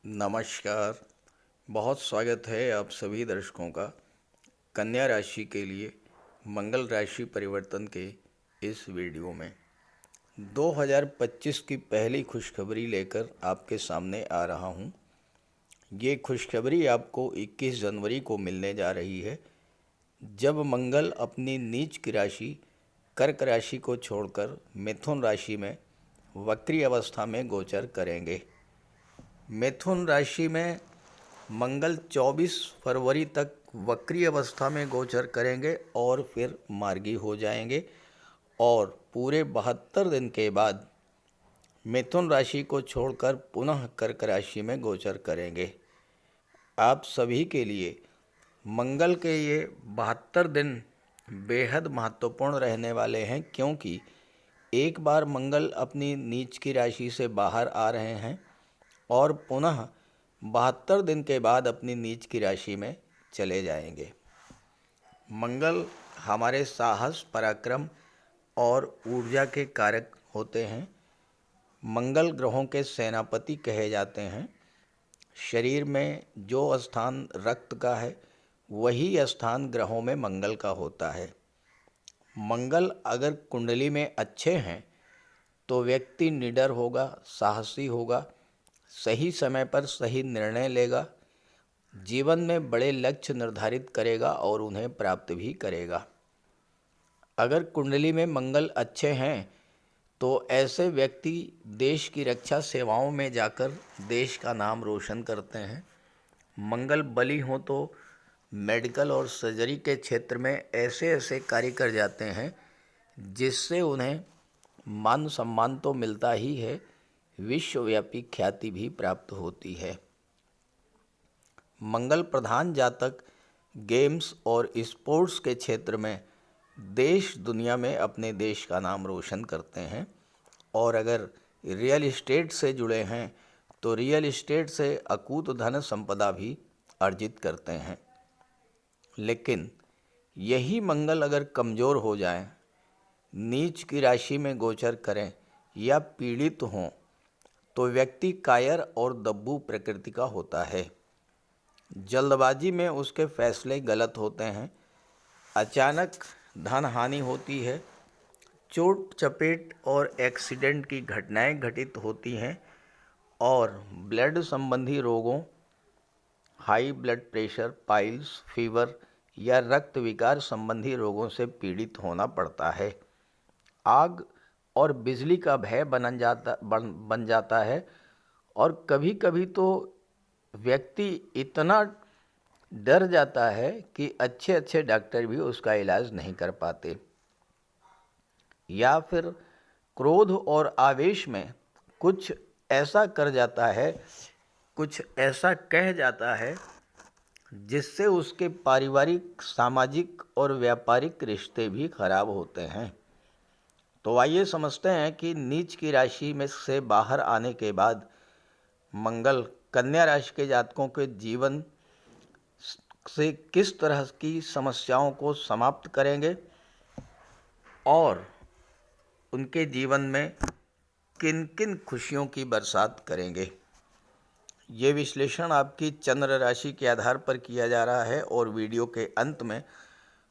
नमस्कार। बहुत स्वागत है आप सभी दर्शकों का कन्या राशि के लिए मंगल राशि परिवर्तन के इस वीडियो में 2025 की पहली खुशखबरी लेकर आपके सामने आ रहा हूं। ये खुशखबरी आपको 21 जनवरी को मिलने जा रही है, जब मंगल अपनी नीच की राशि कर्क राशि को छोड़कर मिथुन राशि में वक्री अवस्था में गोचर करेंगे। मिथुन राशि में मंगल 24 फरवरी तक वक्री अवस्था में गोचर करेंगे और फिर मार्गी हो जाएंगे और पूरे 72 दिन के बाद मिथुन राशि को छोड़कर पुनः कर्क राशि में गोचर करेंगे। आप सभी के लिए मंगल के ये 72 दिन बेहद महत्वपूर्ण रहने वाले हैं, क्योंकि एक बार मंगल अपनी नीच की राशि से बाहर आ रहे हैं और पुनः 72 दिन के बाद अपनी नीच की राशि में चले जाएंगे। मंगल हमारे साहस, पराक्रम और ऊर्जा के कारक होते हैं। मंगल ग्रहों के सेनापति कहे जाते हैं। शरीर में जो स्थान रक्त का है वही स्थान ग्रहों में मंगल का होता है। मंगल अगर कुंडली में अच्छे हैं तो व्यक्ति निडर होगा, साहसी होगा, सही समय पर सही निर्णय लेगा, जीवन में बड़े लक्ष्य निर्धारित करेगा और उन्हें प्राप्त भी करेगा। अगर कुंडली में मंगल अच्छे हैं तो ऐसे व्यक्ति देश की रक्षा सेवाओं में जाकर देश का नाम रोशन करते हैं। मंगल बली हो तो मेडिकल और सर्जरी के क्षेत्र में ऐसे ऐसे कार्य कर जाते हैं जिससे उन्हें मान सम्मान तो मिलता ही है, विश्वव्यापी ख्याति भी प्राप्त होती है। मंगल प्रधान जातक गेम्स और स्पोर्ट्स के क्षेत्र में देश दुनिया में अपने देश का नाम रोशन करते हैं और अगर रियल एस्टेट से जुड़े हैं तो रियल एस्टेट से अकूत धन संपदा भी अर्जित करते हैं। लेकिन यही मंगल अगर कमज़ोर हो जाए, नीच की राशि में गोचर करें या पीड़ित हों तो व्यक्ति कायर और दब्बू प्रकृति का होता है। जल्दबाजी में उसके फैसले गलत होते हैं, अचानक धन हानि होती है, चोट चपेट और एक्सीडेंट की घटनाएं घटित होती हैं और ब्लड संबंधी रोगों, high blood pressure, piles, fever या रक्त विकार संबंधी रोगों से पीड़ित होना पड़ता है। आग और बिजली का भय बन जाता है और कभी कभी तो व्यक्ति इतना डर जाता है कि अच्छे अच्छे डॉक्टर भी उसका इलाज नहीं कर पाते। या फिर क्रोध और आवेश में कुछ ऐसा कर जाता है, कुछ ऐसा कह जाता है जिससे उसके पारिवारिक, सामाजिक और व्यापारिक रिश्ते भी खराब होते हैं। तो आइए समझते हैं कि नीच की राशि में से बाहर आने के बाद मंगल कन्या राशि के जातकों के जीवन से किस तरह की समस्याओं को समाप्त करेंगे और उनके जीवन में किन किन खुशियों की बरसात करेंगे। ये विश्लेषण आपकी चंद्र राशि के आधार पर किया जा रहा है और वीडियो के अंत में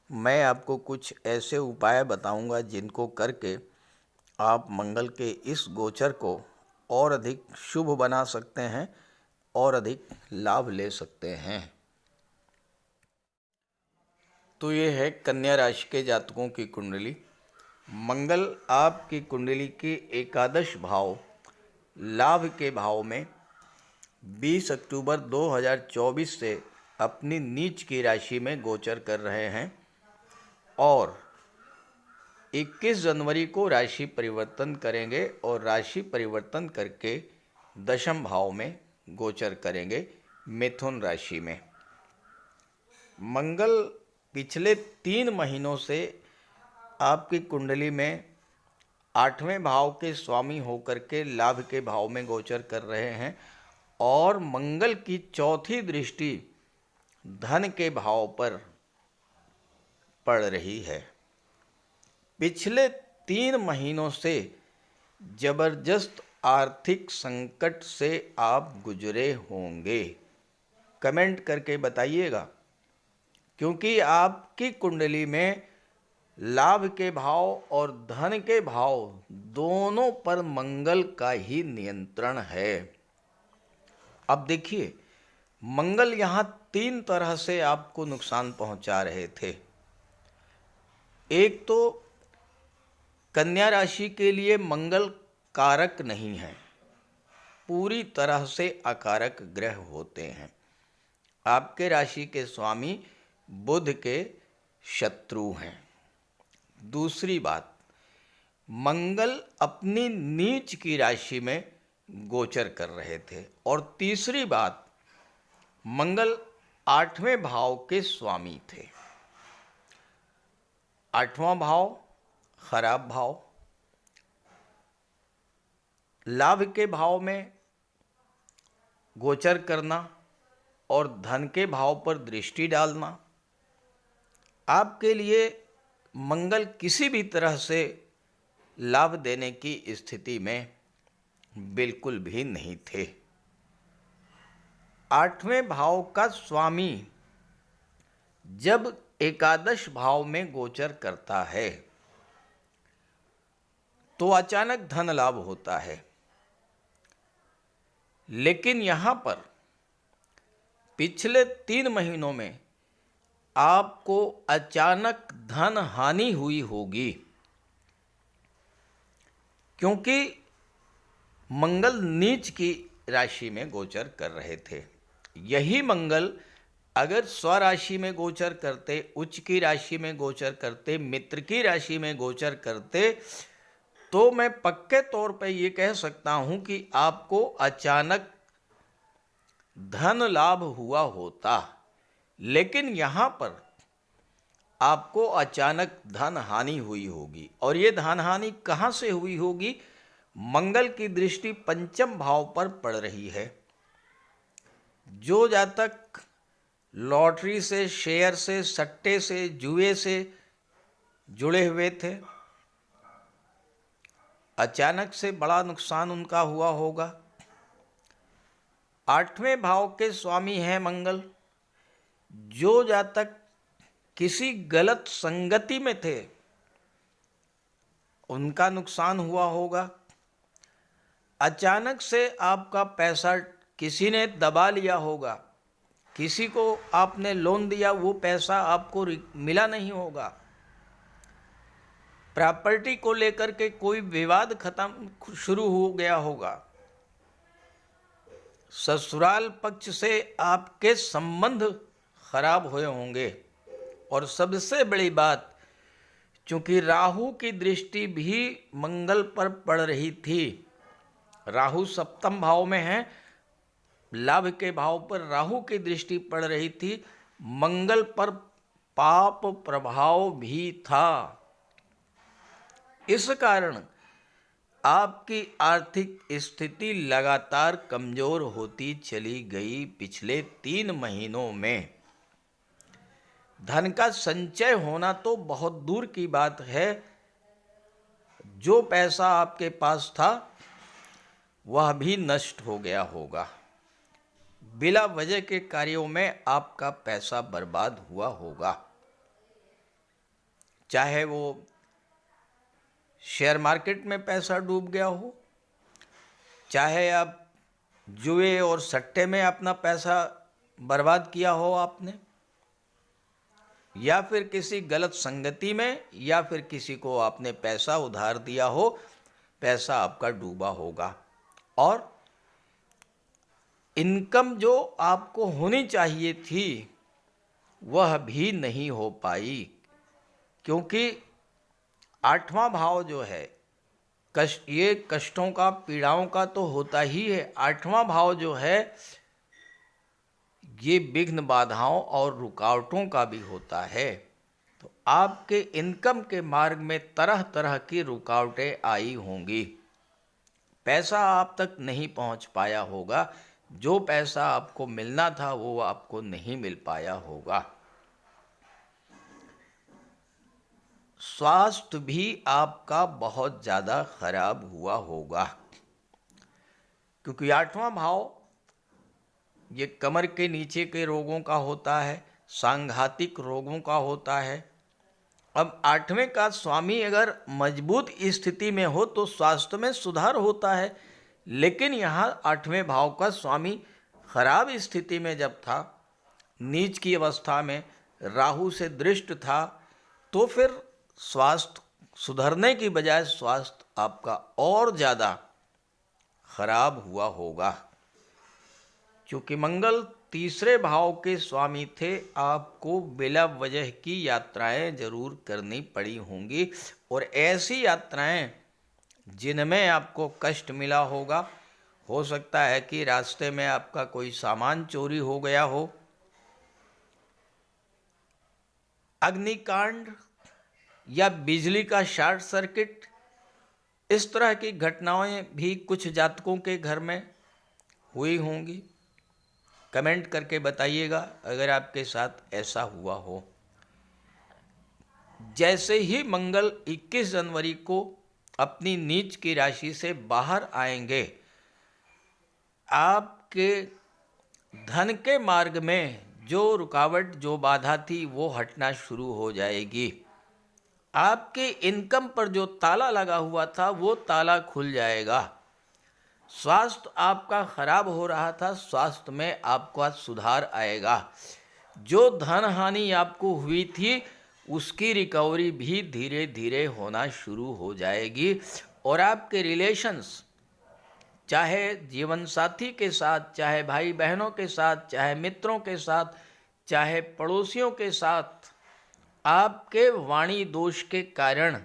मैं आपको कुछ ऐसे उपाय बताऊंगा जिनको करके आप मंगल के इस गोचर को और अधिक शुभ बना सकते हैं और अधिक लाभ ले सकते हैं। तो ये है कन्या राशि के जातकों की कुंडली। मंगल आपकी कुंडली के एकादश भाव लाभ के भाव में 20 अक्टूबर 2024 से अपनी नीच की राशि में गोचर कर रहे हैं और 21 जनवरी को राशि परिवर्तन करेंगे और राशि परिवर्तन करके दशम भाव में गोचर करेंगे मिथुन राशि में। मंगल पिछले 3 महीनों से आपकी कुंडली में 8वें भाव के स्वामी होकर के लाभ के भाव में गोचर कर रहे हैं और मंगल की चौथी दृष्टि धन के भाव पर पड़ रही है। पिछले 3 महीनों से जबरदस्त आर्थिक संकट से आप गुजरे होंगे? कमेंट करके बताइएगा, क्योंकि आपकी कुंडली में लाभ के भाव और धन के भाव दोनों पर मंगल का ही नियंत्रण है। अब देखिए, मंगल यहाँ 3 तरह से आपको नुकसान पहुंचा रहे थे। एक तो कन्या राशि के लिए मंगल कारक नहीं है, पूरी तरह से अकारक ग्रह होते हैं। आपके राशि के स्वामी बुध के शत्रु हैं। दूसरी बात, मंगल अपनी नीच की राशि में गोचर कर रहे थे। और तीसरी बात, मंगल 8वें भाव के स्वामी थे। 8वां भाव खराब भाव, लाभ के भाव में गोचर करना और धन के भाव पर दृष्टि डालना आपके लिए मंगल किसी भी तरह से लाभ देने की स्थिति में बिल्कुल भी नहीं थे। 8वें भाव का स्वामी जब एकादश भाव में गोचर करता है तो अचानक धन लाभ होता है। लेकिन यहाँ पर पिछले 3 महीनों में आपको अचानक धन हानि हुई होगी, क्योंकि मंगल नीच की राशि में गोचर कर रहे थे। यही मंगल अगर स्वराशि में गोचर करते, उच्च की राशि में गोचर करते, मित्र की राशि में गोचर करते, तो मैं पक्के तौर पे ये कह सकता हूं कि आपको अचानक धन लाभ हुआ होता। लेकिन यहाँ पर आपको अचानक धन हानि हुई होगी। और ये धन हानि कहाँ से हुई होगी? मंगल की दृष्टि पंचम भाव पर पड़ रही है। जो जातक लॉटरी से, शेयर से, सट्टे से, जुए से जुड़े हुए थे, अचानक से बड़ा नुकसान उनका हुआ होगा। 8वें भाव के स्वामी हैं मंगल। जो जातक किसी गलत संगति में थे, उनका नुकसान हुआ होगा। अचानक से आपका पैसा किसी ने दबा लिया होगा, किसी को आपने लोन दिया, वो पैसा आपको मिला नहीं होगा। प्रॉपर्टी को लेकर के कोई विवाद खत्म शुरू हो गया होगा। ससुराल पक्ष से आपके संबंध खराब हुए होंगे। और सबसे बड़ी बात, चूंकि राहु की दृष्टि भी मंगल पर पड़ रही थी, राहु सप्तम भाव में है, लाभ के भाव पर राहु की दृष्टि पड़ रही थी, मंगल पर पाप प्रभाव भी था। इस कारण आपकी आर्थिक स्थिति लगातार कमजोर होती चली गई। पिछले 3 महीनों में धन का संचय होना तो बहुत दूर की बात है, जो पैसा आपके पास था वह भी नष्ट हो गया होगा। बिला वजह के कार्यों में आपका पैसा बर्बाद हुआ होगा। चाहे वो शेयर मार्केट में पैसा डूब गया हो, चाहे आप जुए और सट्टे में अपना पैसा बर्बाद किया हो आपने, या फिर किसी गलत संगति में, या फिर किसी को आपने पैसा उधार दिया हो, पैसा आपका डूबा होगा। और इनकम जो आपको होनी चाहिए थी वह भी नहीं हो पाई, क्योंकि 8वां भाव जो है कष्ट, ये कष्टों का, पीड़ाओं का तो होता ही है। 8वां भाव जो है ये विघ्न, बाधाओं और रुकावटों का भी होता है। तो आपके इनकम के मार्ग में तरह तरह की रुकावटें आई होंगी। पैसा आप तक नहीं पहुंच पाया होगा, जो पैसा आपको मिलना था वो आपको नहीं मिल पाया होगा। स्वास्थ्य भी आपका बहुत ज़्यादा खराब हुआ होगा। क्योंकि आठवां भाव ये कमर के नीचे के रोगों का होता है, सांघातिक रोगों का होता है। अब आठवें का स्वामी अगर मजबूत स्थिति में हो तो स्वास्थ्य में सुधार होता है, लेकिन यहाँ आठवें भाव का स्वामी खराब स्थिति में जब था, नीच की अवस्था में, राहु से दृष्ट था, तो फिर स्वास्थ्य सुधरने की बजाय स्वास्थ्य आपका और ज़्यादा खराब हुआ होगा। क्योंकि मंगल तीसरे भाव के स्वामी थे, आपको बिला वजह की यात्राएं जरूर करनी पड़ी होंगी, और ऐसी यात्राएं जिनमें आपको कष्ट मिला होगा। हो सकता है कि रास्ते में आपका कोई सामान चोरी हो गया हो, अग्निकांड या बिजली का शॉर्ट सर्किट, इस तरह की घटनाएं भी कुछ जातकों के घर में हुई होंगी। कमेंट करके बताइएगा अगर आपके साथ ऐसा हुआ हो। जैसे ही मंगल 21 जनवरी को अपनी नीच की राशि से बाहर आएंगे, आपके धन के मार्ग में जो रुकावट, जो बाधा थी, वो हटना शुरू हो जाएगी। आपके इनकम पर जो ताला लगा हुआ था वो ताला खुल जाएगा। स्वास्थ्य आपका खराब हो रहा था, स्वास्थ्य में आपका सुधार आएगा। जो धन हानि आपको हुई थी उसकी रिकवरी भी धीरे धीरे होना शुरू हो जाएगी, और आपके रिलेशंस, चाहे जीवन साथी के साथ, चाहे भाई बहनों के साथ, चाहे मित्रों के साथ, चाहे पड़ोसियों के साथ, आपके वाणी दोष के कारण,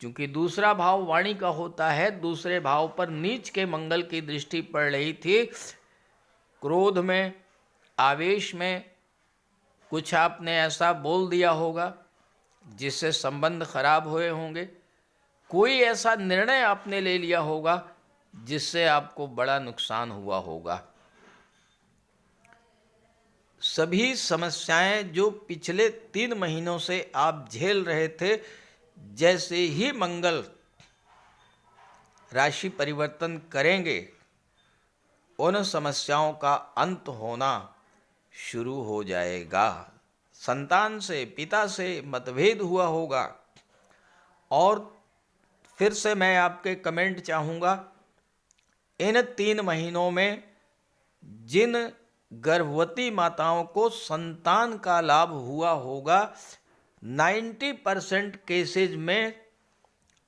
क्योंकि दूसरा भाव वाणी का होता है, दूसरे भाव पर नीच के मंगल की दृष्टि पड़ रही थी। क्रोध में, आवेश में कुछ आपने ऐसा बोल दिया होगा जिससे संबंध खराब हुए होंगे। कोई ऐसा निर्णय आपने ले लिया होगा जिससे आपको बड़ा नुकसान हुआ होगा। सभी समस्याएं जो पिछले 3 महीनों से आप झेल रहे थे, जैसे ही मंगल राशि परिवर्तन करेंगे, उन समस्याओं का अंत होना शुरू हो जाएगा। संतान से, पिता से मतभेद हुआ होगा, और फिर से मैं आपके कमेंट चाहूँगा, इन 3 महीनों में जिन गर्भवती माताओं को संतान का लाभ हुआ होगा, 90% केसेज में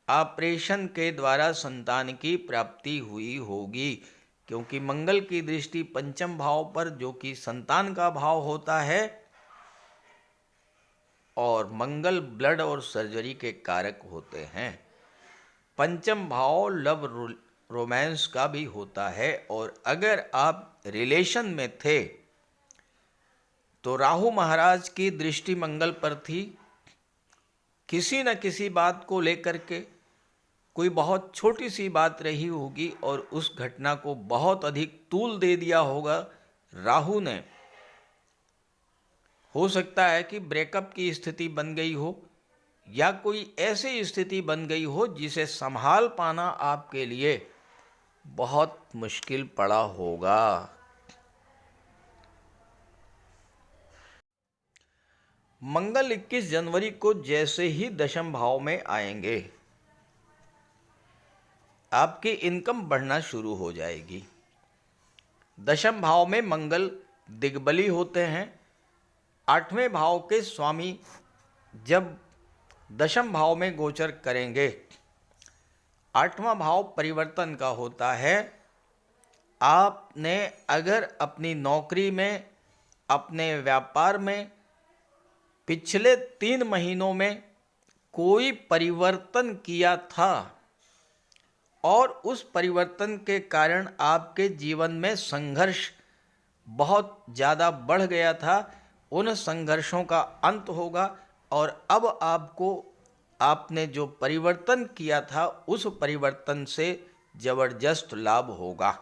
ऑपरेशन के द्वारा संतान की प्राप्ति हुई होगी। क्योंकि मंगल की दृष्टि पंचम भाव पर, जो कि संतान का भाव होता है, और मंगल ब्लड और सर्जरी के कारक होते हैं। पंचम भाव लव रोमांस का भी होता है, और अगर आप रिलेशन में थे तो राहु महाराज की दृष्टि मंगल पर थी। किसी न किसी बात को लेकर के कोई बहुत छोटी सी बात रही होगी और उस घटना को बहुत अधिक तूल दे दिया होगा राहु ने। हो सकता है कि ब्रेकअप की स्थिति बन गई हो, या कोई ऐसी स्थिति बन गई हो जिसे संभाल पाना आपके लिए बहुत मुश्किल पड़ा होगा। मंगल 21 जनवरी को जैसे ही दशम भाव में आएंगे, आपकी इनकम बढ़ना शुरू हो जाएगी। दशम भाव में मंगल दिग्बली होते हैं। 8वें भाव के स्वामी जब दशम भाव में गोचर करेंगे, 8वां भाव परिवर्तन का होता है। आपने अगर अपनी नौकरी में, अपने व्यापार में पिछले 3 महीनों में कोई परिवर्तन किया था और उस परिवर्तन के कारण आपके जीवन में संघर्ष बहुत ज़्यादा बढ़ गया था, उन संघर्षों का अंत होगा, और अब आपने जो परिवर्तन किया था उस परिवर्तन से ज़बरदस्त लाभ होगा।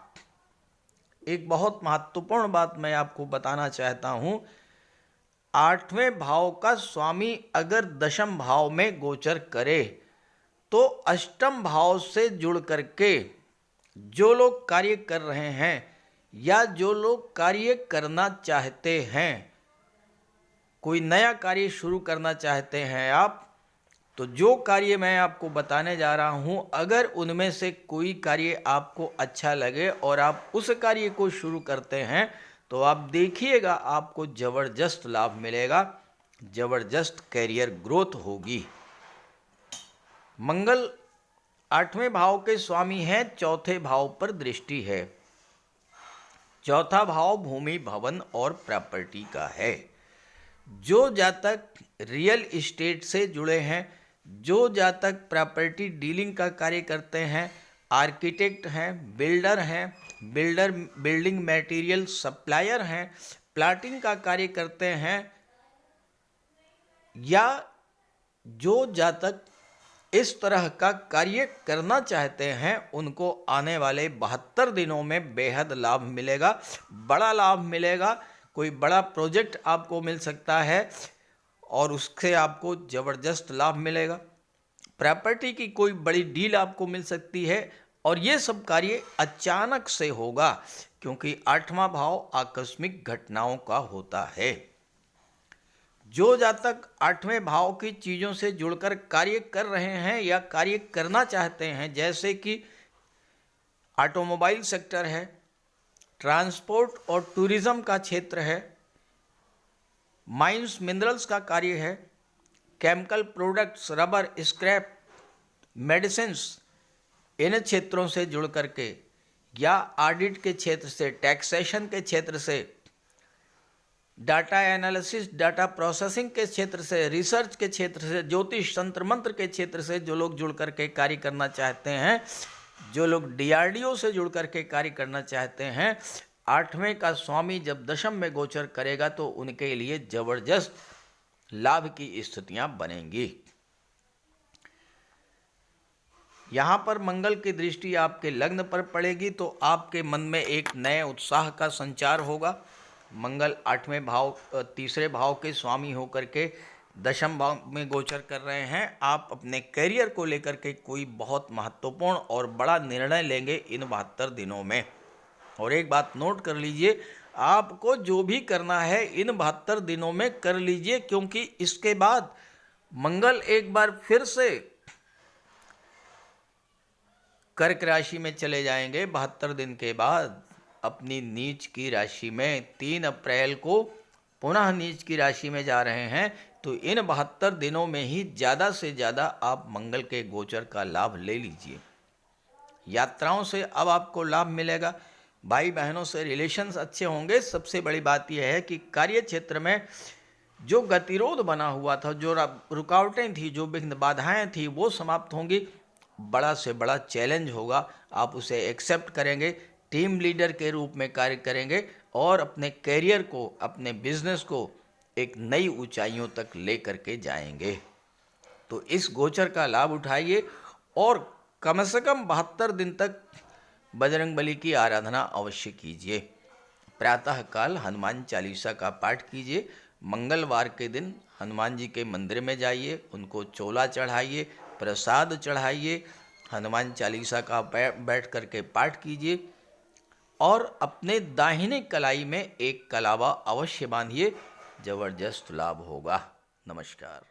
एक बहुत महत्वपूर्ण बात मैं आपको बताना चाहता हूँ, 8वें भाव का स्वामी अगर दशम भाव में गोचर करे तो अष्टम भाव से जुड़ करके जो लोग कार्य कर रहे हैं या जो लोग कार्य करना चाहते हैं, कोई नया कार्य शुरू करना चाहते हैं आप, तो जो कार्य मैं आपको बताने जा रहा हूं, अगर उनमें से कोई कार्य आपको अच्छा लगे और आप उस कार्य को शुरू करते हैं तो आप देखिएगा आपको ज़बरदस्त लाभ मिलेगा, ज़बरदस्त कैरियर ग्रोथ होगी। मंगल 8वें भाव के स्वामी हैं, चौथे भाव पर दृष्टि है। चौथा भाव भूमि, भवन और प्रॉपर्टी का है। जो जातक रियल इस्टेट से जुड़े हैं, जो जातक प्रॉपर्टी डीलिंग का कार्य करते हैं, आर्किटेक्ट हैं, बिल्डिंग मटेरियल सप्लायर हैं, प्लाटिंग का कार्य करते हैं, या जो जातक इस तरह का कार्य करना चाहते हैं, उनको आने वाले 72 दिनों में बेहद लाभ मिलेगा, बड़ा लाभ मिलेगा। कोई बड़ा प्रोजेक्ट आपको मिल सकता है और उससे आपको ज़बरदस्त लाभ मिलेगा। प्रॉपर्टी की कोई बड़ी डील आपको मिल सकती है और ये सब कार्य अचानक से होगा, क्योंकि 8वां भाव आकस्मिक घटनाओं का होता है। जो जातक 8वें भाव की चीज़ों से जुड़कर कार्य कर रहे हैं या कार्य करना चाहते हैं, जैसे कि ऑटोमोबाइल सेक्टर है, ट्रांसपोर्ट और टूरिज्म का क्षेत्र है, माइंस मिनरल्स का कार्य है, chemical products, rubber, scrap, medicines, इन क्षेत्रों से जुड़ करके, या ऑडिट के क्षेत्र से, टैक्सेशन के क्षेत्र से, डाटा एनालिसिस, डाटा प्रोसेसिंग के क्षेत्र से, रिसर्च के क्षेत्र से, ज्योतिष तंत्र मंत्र के क्षेत्र से जो लोग जुड़ करके कार्य करना चाहते हैं, जो लोग DRDO से जुड़ करके कार्य करना चाहते हैं, 8वें का स्वामी जब दशम में गोचर करेगा तो उनके लिए जबरदस्त लाभ की स्थितियां बनेंगी। यहाँ पर मंगल की दृष्टि आपके लग्न पर पड़ेगी तो आपके मन में एक नए उत्साह का संचार होगा। मंगल 8वें भाव, तीसरे भाव के स्वामी होकर के दशम भाव में गोचर कर रहे हैं। आप अपने करियर को लेकर के कोई बहुत महत्वपूर्ण और बड़ा निर्णय लेंगे इन 72 दिनों में। और एक बात नोट कर लीजिए, आपको जो भी करना है इन 72 दिनों में कर लीजिए, क्योंकि इसके बाद मंगल एक बार फिर से कर्क राशि में चले जाएंगे। 72 दिन के बाद अपनी नीच की राशि में 3 अप्रैल को पुनः नीच की राशि में जा रहे हैं। तो इन 72 दिनों में ही ज़्यादा से ज़्यादा आप मंगल के गोचर का लाभ ले लीजिए। यात्राओं से अब आपको लाभ मिलेगा, भाई बहनों से रिलेशंस अच्छे होंगे। सबसे बड़ी बात यह है कि कार्य क्षेत्र में जो गतिरोध बना हुआ था, जो रुकावटें थी, जो विघ्न बाधाएं थी, वो समाप्त होंगी। बड़ा से बड़ा चैलेंज होगा, आप उसे एक्सेप्ट करेंगे, टीम लीडर के रूप में कार्य करेंगे और अपने कैरियर को, अपने बिजनेस को एक नई ऊंचाइयों तक ले करके जाएंगे। तो इस गोचर का लाभ उठाइए और कम से कम 72 दिन तक बजरंगबली की आराधना अवश्य कीजिए। प्रातःकाल हनुमान चालीसा का पाठ कीजिए। मंगलवार के दिन हनुमान जी के मंदिर में जाइए, उनको चोला चढ़ाइए, प्रसाद चढ़ाइए, हनुमान चालीसा का बैठ करके पाठ कीजिए और अपने दाहिने कलाई में एक कलावा अवश्य बांधिए। जबरदस्त लाभ होगा। नमस्कार।